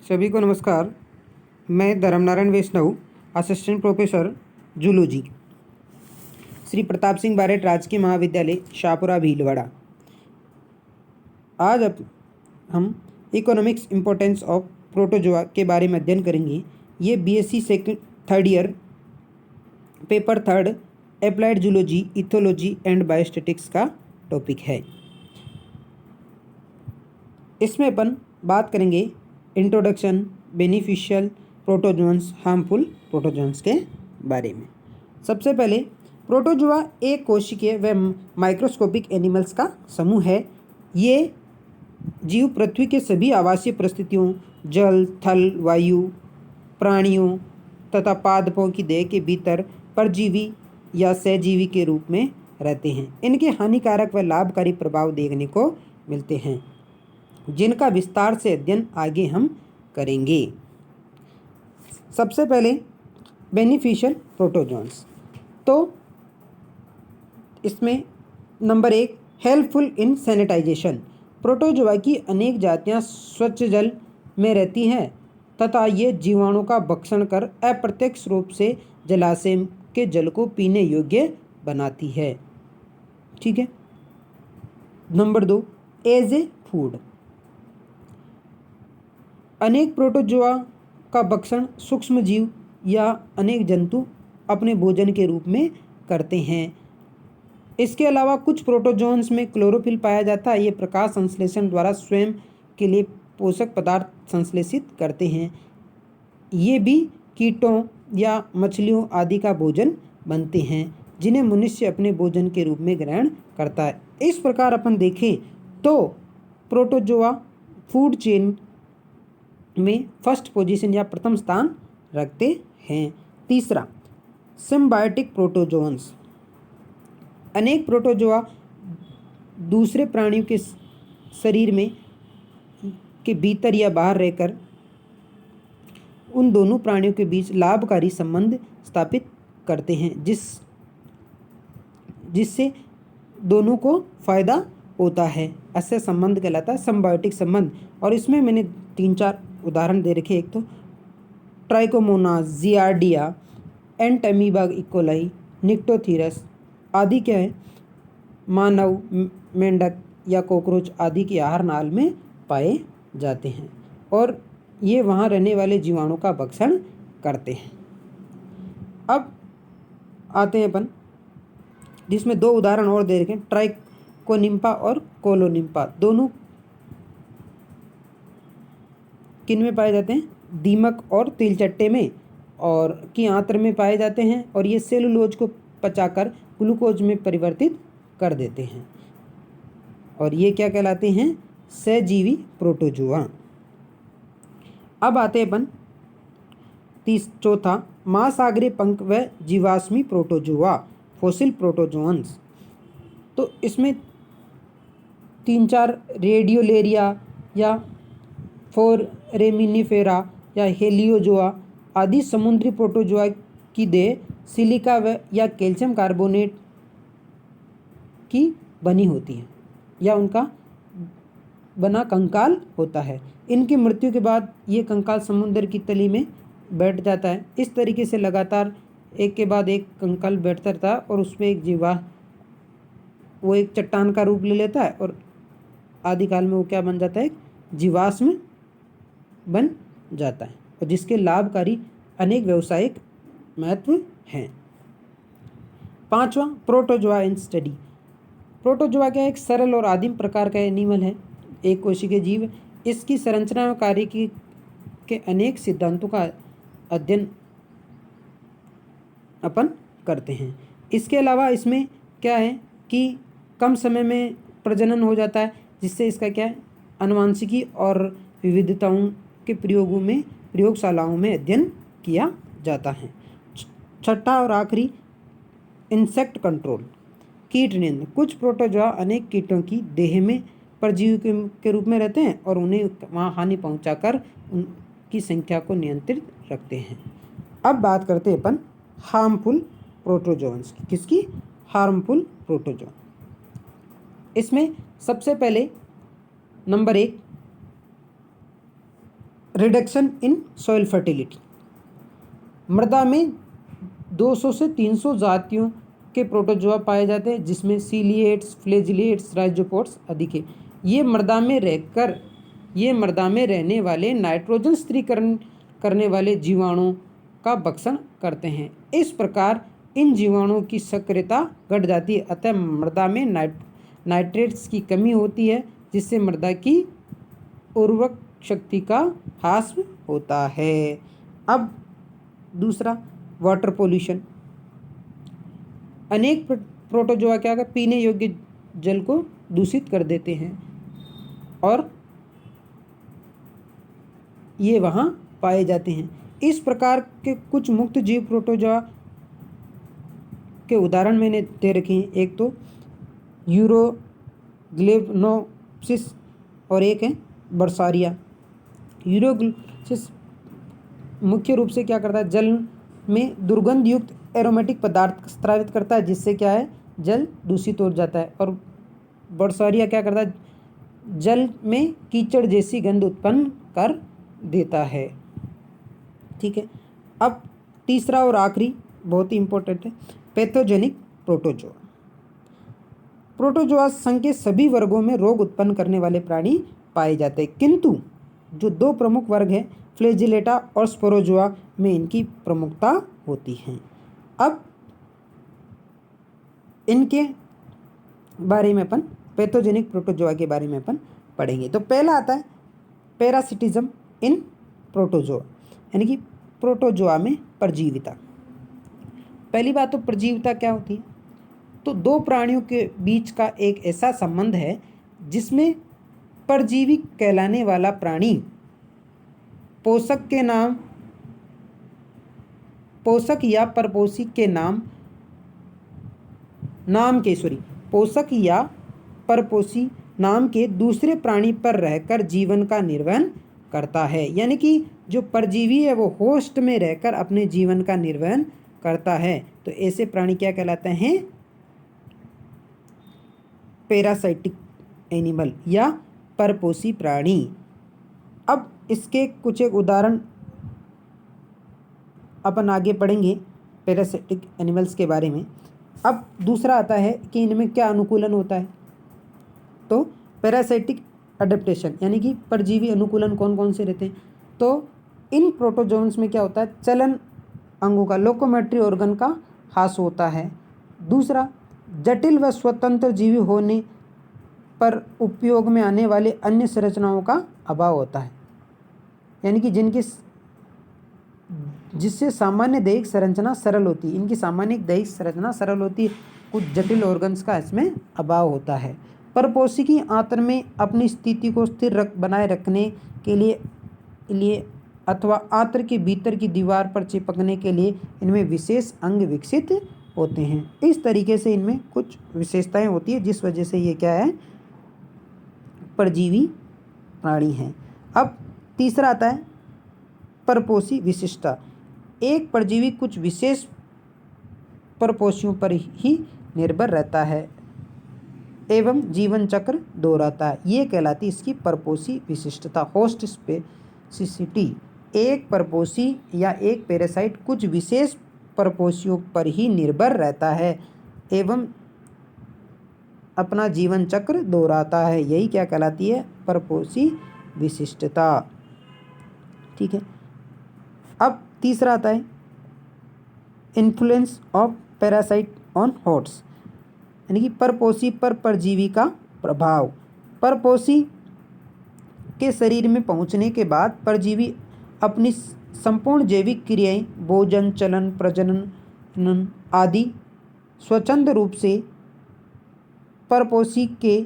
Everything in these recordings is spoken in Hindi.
सभी को नमस्कार। मैं Dharmnarayan Vaishnav, assistant professor zoology, Shri Pratap Singh Baret राजकीय महाविद्यालय शाहपुरा भीलवाड़ा। आज अब हम इकोनॉमिक्स इम्पोर्टेंस ऑफ प्रोटोजोआ के बारे में अध्ययन करेंगे। ये BSc second third year paper third applied zoology, ethology and biostatics का टॉपिक है। इसमें अपन बात करेंगे introduction, beneficial protozoans, harmful protozoans के बारे में। सबसे पहले प्रोटोजोआ एक कोशिकीय व माइक्रोस्कोपिक एनिमल्स का समूह है। ये जीव पृथ्वी के सभी आवासीय परिस्थितियों, जल, थल, वायु, प्राणियों तथा पादपों की देह के भीतर परजीवी या सहजीवी के रूप में रहते हैं। इनके हानिकारक व लाभकारी प्रभाव देखने को मिलते हैं, जिनका विस्तार से अध्ययन आगे हम करेंगे। सबसे पहले बेनिफिशियल प्रोटोजोन्स। तो इसमें number 1, helpful in sanitisation. Protozoa की अनेक जातियां स्वच्छ जल में रहती हैं तथा ये जीवाणु का भक्षण कर अप्रत्यक्ष रूप से जलाशय के जल को पीने योग्य बनाती है। ठीक है। Number 2, as a food. अनेक प्रोटोजोआ का भक्षण सूक्ष्म जीव या अनेक जंतु अपने भोजन के रूप में करते हैं। इसके अलावा कुछ प्रोटोजोन्स में क्लोरोफिल पाया जाता है। ये प्रकाश संश्लेषण द्वारा स्वयं के लिए पोषक पदार्थ संश्लेषित करते हैं। ये भी कीटों या मछलियों आदि का भोजन बनते हैं, जिन्हें मनुष्य अपने भोजन के रूप में ग्रहण करता है। इस प्रकार अपन देखें तो प्रोटोजोआ फूड चेन में फर्स्ट पोजीशन या प्रथम स्थान रखते हैं। तीसरा, सिम्बायोटिक प्रोटोजोन्स। अनेक प्रोटोजोआ दूसरे प्राणियों के शरीर में के भीतर या बाहर रहकर उन दोनों प्राणियों के बीच लाभकारी संबंध स्थापित करते हैं, जिससे दोनों को फायदा होता है। ऐसे संबंध कहलाता है सिम्बायोटिक संबंध। और इसमें मैंने 3-4 उदाहरण दे रखे। एक तो ट्राइकोमोनास, जियार्डिया, एंटमीबा इकोलाई, निक्टोथीरस आदि क्या है, मानव, मेंढक या कॉकरोच आदि के आहार नाल में पाए जाते हैं और ये वहाँ रहने वाले जीवाणु का भक्षण करते हैं। अब आते हैं अपन जिसमें 2 उदाहरण और दे रखे, ट्राइकोनिम्पा और कोलोनिम्पा। दोनों किन में पाए जाते हैं? दीमक और तिलचट्टे में और की आंत्र में पाए जाते हैं और ये सेलुलोज को पचाकर ग्लूकोज में परिवर्तित कर देते हैं और ये क्या कहलाते हैं? सहजीवी प्रोटोजोआ। अब आते हैं अपन चौथा, महासागरीय पंख व जीवाश्मी प्रोटोजोआ, फॉसिल प्रोटोजोन्स। तो इसमें 3-4 रेडियोलेरिया या फोरेमिनिफेरा या हेलियोजोआ आदि समुद्री प्रोटोजोआ की देह सिलिका व या कैल्शियम कार्बोनेट की बनी होती है या उनका बना कंकाल होता है। इनकी मृत्यु के बाद ये कंकाल समुद्र की तली में बैठ जाता है। इस तरीके से लगातार एक के बाद एक कंकाल बैठता रहता है और उसमें एक जीवा वो एक चट्टान का रूप ले लेता है और आदिकाल में वो क्या बन जाता है? एक जीवाश्म बन जाता है और जिसके लाभकारी अनेक व्यावसायिक महत्व हैं। 5वां, प्रोटोजोआ इन स्टडी। प्रोटोजोआ क्या एक सरल और आदिम प्रकार का एनिमल है, एक कोशिकीय जीव। इसकी संरचना और कार्य के अनेक सिद्धांतों का अध्ययन अपन करते हैं। इसके अलावा इसमें क्या है कि कम समय में प्रजनन हो जाता है, जिससे इसका क्या है, आनुवंशिकी और विविधताओं के प्रयोगशालाओं में अध्ययन किया जाता है। छठा और आखिरी, इंसेक्ट कंट्रोल, कीट नियंत्रण। कुछ प्रोटोजोआ अनेक कीटों की देह में परजीवी के रूप में रहते हैं और उन्हें वहाँ हानि पहुँचाकर उनकी संख्या को नियंत्रित रखते हैं। अब बात करते हैं अपन हार्मफुल प्रोटोजोन्स की। किसकी? Harmful protozoan. इसमें सबसे पहले number 1, reduction in soil fertility. मृदा में 200 से 300 जातियों के प्रोटोजोआ पाए जाते हैं, जिसमें सीलिएट्स, फ्लैजिलेट्स, राइजोपोड्स अधिक है। ये मृदा में रहने वाले नाइट्रोजन स्थिरीकरण करने वाले जीवाणुओं का भक्षण करते हैं। इस प्रकार इन जीवाणुओं की सक्रियता घट जाती है, अतः मृदा में नाइट्रेट्स की कमी होती है, जिससे मृदा की उर्वरक शक्ति का ह्रास होता है। अब दूसरा, वाटर पोल्यूशन। अनेक प्रोटोजोआ क्या कर पीने योग्य जल को दूषित कर देते हैं और ये वहाँ पाए जाते हैं। इस प्रकार के कुछ मुक्त जीव प्रोटोजोआ के उदाहरण मैंने दे रखे हैं। एक तो यूरोग्लेवनोप्सिस और एक है बर्सारिया। यूरोग्लेवनोप्सिस मुख्य रूप से क्या करता है, जल में दुर्गंध युक्त एरोमेटिक पदार्थ स्रावित करता है, जिससे क्या है, जल दूषित हो जाता है। और बर्सारिया क्या करता है, जल में कीचड़ जैसी गंध उत्पन्न कर देता है। ठीक है। अब तीसरा और आखिरी बहुत ही इंपॉर्टेंट है, पैथोजेनिक प्रोटोजोआ। प्रोटोजोआ संघ के सभी वर्गों में रोग उत्पन्न करने वाले प्राणी पाए जाते हैं, किंतु जो दो प्रमुख वर्ग हैं, फ्लैजिलेटा और स्पोरोजोआ, में इनकी प्रमुखता होती है। अब इनके बारे में अपन पैथोजेनिक प्रोटोजोआ के बारे में अपन पढ़ेंगे। तो पहला आता है पैरासिटिज्म इन प्रोटोजोआ, यानी कि प्रोटोजोआ में परजीविता। पहली बात तो परजीविता क्या होती है, तो दो प्राणियों के बीच का एक ऐसा संबंध है जिसमें परजीवी कहलाने वाला प्राणी पोषक या परपोषी के पोषक या परपोषी नाम के दूसरे प्राणी पर रहकर जीवन का निर्वहन करता है। यानी कि जो परजीवी है वो होस्ट में रहकर अपने जीवन का निर्वहन करता है, तो ऐसे प्राणी क्या कहलाते हैं, पैरासाइटिक एनिमल या परपोषी प्राणी। अब इसके कुछ एक उदाहरण अपन आगे पढ़ेंगे पैरासाइटिक एनिमल्स के बारे में। अब दूसरा आता है कि इनमें क्या अनुकूलन होता है, तो पैरासाइटिक अडेप्टेशन, यानी कि परजीवी अनुकूलन कौन कौन से रहते हैं। तो इन प्रोटोजोन्स में क्या होता है, चलन अंगों का, लोकोमेट्री ऑर्गन का ह्रास होता है। दूसरा, जटिल व स्वतंत्र जीवी होने पर उपयोग में आने वाले अन्य संरचनाओं का अभाव होता है, यानी कि जिससे सामान्य दैहिक संरचना सरल होती है, इनकी सामान्य दैहिक संरचना सरल होती है, कुछ जटिल ऑर्गन्स का इसमें अभाव होता है। परपोषी की आंत्र में अपनी स्थिति को स्थिर बनाए रखने के लिए अथवा आंत्र के भीतर की दीवार पर चिपकने के लिए इनमें विशेष अंग विकसित होते हैं। इस तरीके से इनमें कुछ विशेषताएं होती है, जिस वजह से ये क्या है, परजीवी प्राणी हैं। अब तीसरा आता है परपोषी विशिष्टता। एक परजीवी कुछ विशेष परपोषियों पर ही निर्भर रहता है एवं जीवन चक्र दोहराता है, ये कहलाती इसकी परपोषी विशिष्टता, होस्ट स्पेसिसिटी। एक परपोषी या एक पैरासाइट कुछ विशेष परपोषियों पर ही निर्भर रहता है एवं अपना जीवन चक्र दोहराता है, यही क्या कहलाती है, परपोषी विशिष्टता। ठीक है। अब तीसरा आता है influence of parasite on host, यानी कि परपोषी पर परजीवी का प्रभाव। परपोषी के शरीर में पहुंचने के बाद परजीवी अपनी संपूर्ण जैविक क्रियाएं, भोजन, चलन, प्रजनन आदि स्वच्छंद रूप से परपोषी के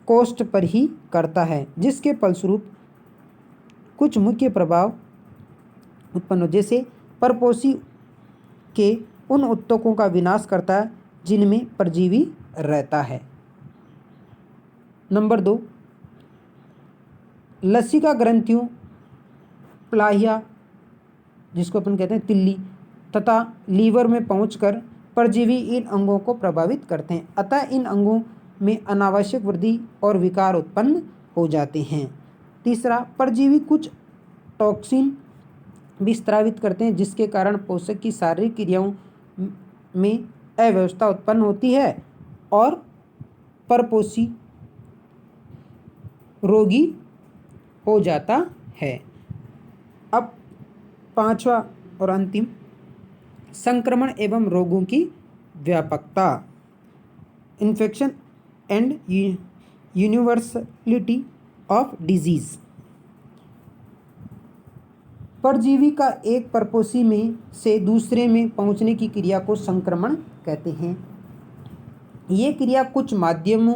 कोष्ठ पर ही करता है, जिसके फलस्वरूप कुछ मुख्य प्रभाव उत्पन्न हो, जैसे परपोषी के उन उत्तकों का विनाश करता है जिनमें परजीवी रहता है। नंबर 2, लसिका ग्रंथियों, प्लाहिया जिसको अपन कहते हैं तिल्ली, तथा लीवर में पहुंचकर परजीवी इन अंगों को प्रभावित करते हैं, अतः इन अंगों में अनावश्यक वृद्धि और विकार उत्पन्न हो जाते हैं। तीसरा, परजीवी कुछ टॉक्सिन भी स्रावित करते हैं, जिसके कारण पोषक की शारीरिक क्रियाओं में अव्यवस्था उत्पन्न होती है और परपोषी रोगी हो जाता है। अब पांचवा और अंतिम, संक्रमण एवं रोगों की व्यापकता, infection and universality of disease. परजीवी का एक परपोषी में से दूसरे में पहुंचने की क्रिया को संक्रमण कहते हैं। ये क्रिया कुछ माध्यमों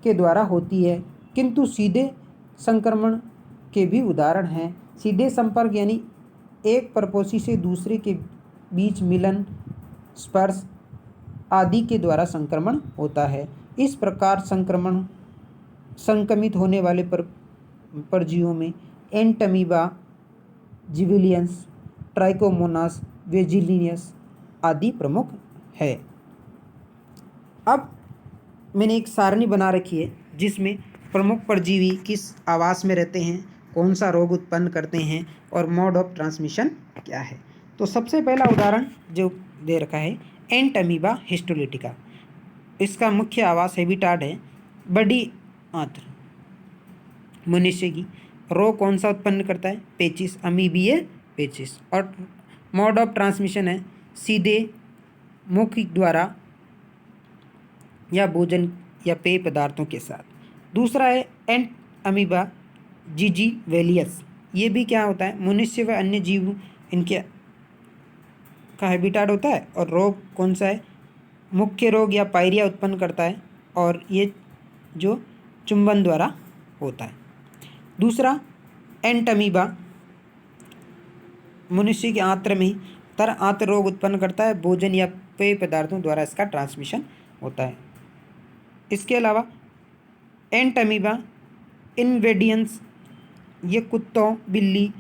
के द्वारा होती है, किंतु सीधे संक्रमण के भी उदाहरण हैं। सीधे संपर्क यानी एक परपोषी से दूसरे के बीच मिलन, स्पर्श आदि के द्वारा संक्रमण होता है। इस प्रकार संक्रमित होने वाले परजीवियों में एंटमीबा, जिविलियंस, ट्राइकोमोनास, वेजिलिनियस आदि प्रमुख है। अब मैंने एक सारणी बना रखी है जिसमें प्रमुख परजीवी किस आवास में रहते हैं, कौन सा रोग उत्पन्न करते हैं और मोड ऑफ ट्रांसमिशन क्या है। तो सबसे पहला उदाहरण जो दे रखा है एंटमीबा हिस्टोलिटिका। इसका मुख्य आवास हैबिटाट है बड़ी आंत्र मनुष्य की। रोग कौन सा उत्पन्न करता है, पेचिस, अमीबिए पेचिस। और मोड ऑफ ट्रांसमिशन है सीधे मुख द्वारा या भोजन या पेय पदार्थों के साथ। दूसरा है एंट अमीबा जिजीवेलियस। ये भी क्या होता है, मनुष्य व अन्य जीव इनके का हैबिटाट होता है। और रोग कौन सा है, मुख्य रोग या पायरिया उत्पन्न करता है और ये जो चुंबन द्वारा होता है। दूसरा एंटमीबा मनुष्य के आंत्र में तर आंत्र रोग उत्पन्न करता है, भोजन या पेय पदार्थों द्वारा इसका ट्रांसमिशन होता है। इसके अलावा एंटमीबा इनवेडियंस, ये कुत्तों, बिल्ली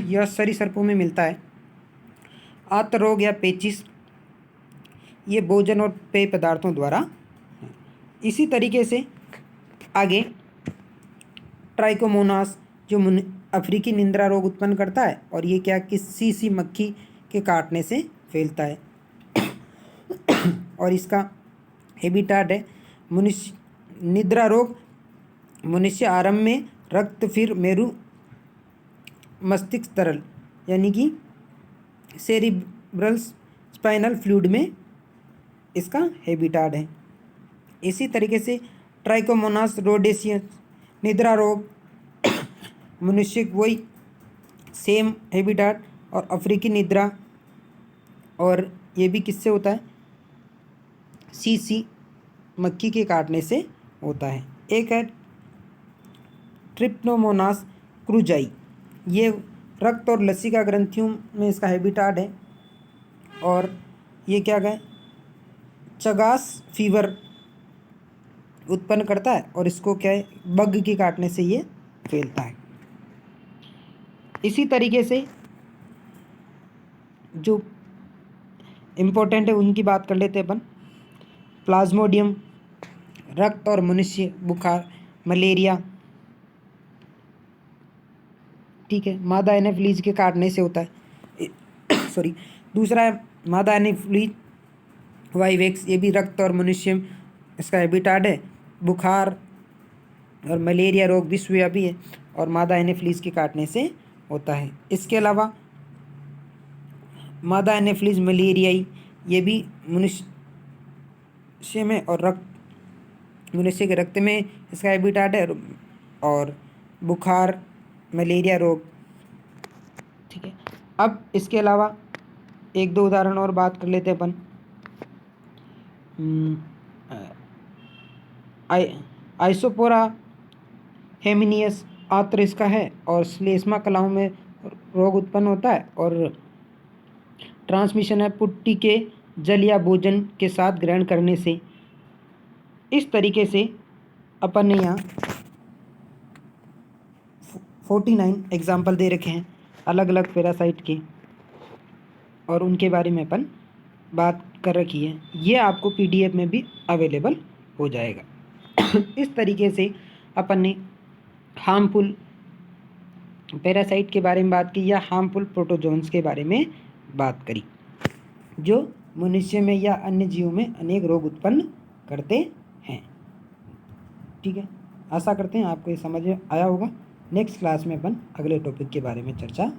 या सरीसृपों में मिलता है। आंत्र रोग या पेचिस ये भोजन और पेय पदार्थों द्वारा। इसी तरीके से आगे ट्राइकोमोनास जो अफ्रीकी निंद्रा रोग उत्पन्न करता है और ये क्या किसी सी मक्खी के काटने से फैलता है और इसका हैबिटाट है मनुष्य। निद्रा रोग मनुष्य आरंभ में रक्त, फिर मेरु मस्तिष्क तरल यानी कि सेरिब्रल स्पाइनल फ्लूइड में इसका हैबिटाट है। इसी तरीके से ट्राइकोमोनास रोडेशियस निद्रा रोग मनुष्य वही सेम हैबिटाट और अफ्रीकी निद्रा, और ये भी किससे होता है, सीसी मक्खी के काटने से होता है। एक है ट्रिप्नोमोनास क्रूजाई, ये रक्त और लसिका ग्रंथियों में इसका हैबिटाट है और ये क्या है, चगास फीवर उत्पन्न करता है और इसको क्या है, बग के काटने से ये फैलता है। इसी तरीके से जो इम्पोर्टेंट है उनकी बात कर लेते हैं अपन। प्लाज्मोडियम रक्त और मनुष्य बुखार, मलेरिया, ठीक है, मादा एनाफिलीज के काटने से होता है सॉरी। दूसरा है मादा एनाफिलीज वाइवेक्स, ये भी रक्त और मनुष्य इसका हैबिटाट है। बुखार और मलेरिया रोग विश्वव्यापी है और मादा एनाफिलीज के काटने से होता है। इसके अलावा मादा एनाफिलीज मलेरियाई, ये भी मनुष्य में और मनुष्य के रक्त में इसका हैबिटाट है और बुखार, मलेरिया रोग, ठीक है। अब इसके अलावा एक दो उदाहरण और बात कर लेते हैं अपन। आइसोपोरा हेमिनियस आंत्र इसका है और श्लेष्मा कलाओं में रोग उत्पन्न होता है और ट्रांसमिशन है पुट्टी के जल या भोजन के साथ ग्रहण करने से। इस तरीके से अपन ने यहाँ 49 एग्जाम्पल दे रखे हैं अलग अलग पैरासाइट के और उनके बारे में अपन बात कर रखी है। ये आपको PDF में भी अवेलेबल हो जाएगा इस तरीके से अपन ने हार्मफुल पैरासाइट के बारे में बात की या हार्मफुल प्रोटोजोन्स के बारे में बात करी, जो मनुष्य में या अन्य जीवों में अनेक रोग उत्पन्न करते हैं। ठीक है, आशा करते हैं आपको ये समझ में आया होगा। नेक्स्ट क्लास में अपन अगले टॉपिक के बारे में चर्चा